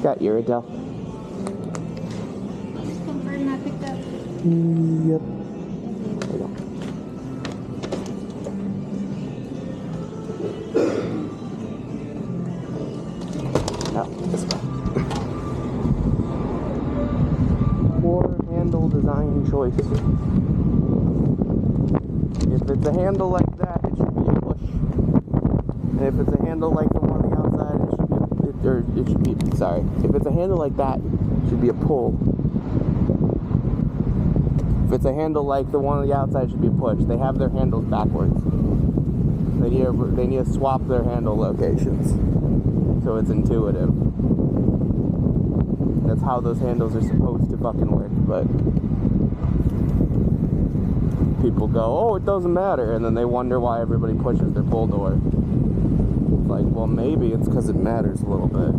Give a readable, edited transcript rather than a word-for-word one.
Got Iridel. Just confirm na pick up. Yep. There you go. Oh, this way. Poor handle design choice. If it's a handle like that, it should be a push. And if it's a handle like the one on the outside, it should be, sorry. If it's a handle like that, it should be a pull. If it's a handle like the one on the outside, it should be a push. They have their handles backwards. They need to swap their handle locations so it's intuitive. That's how those handles are supposed to fucking work, but people go, oh, it doesn't matter, and then they wonder why everybody pushes their pull door. It's like, well, maybe it's because it matters a little bit.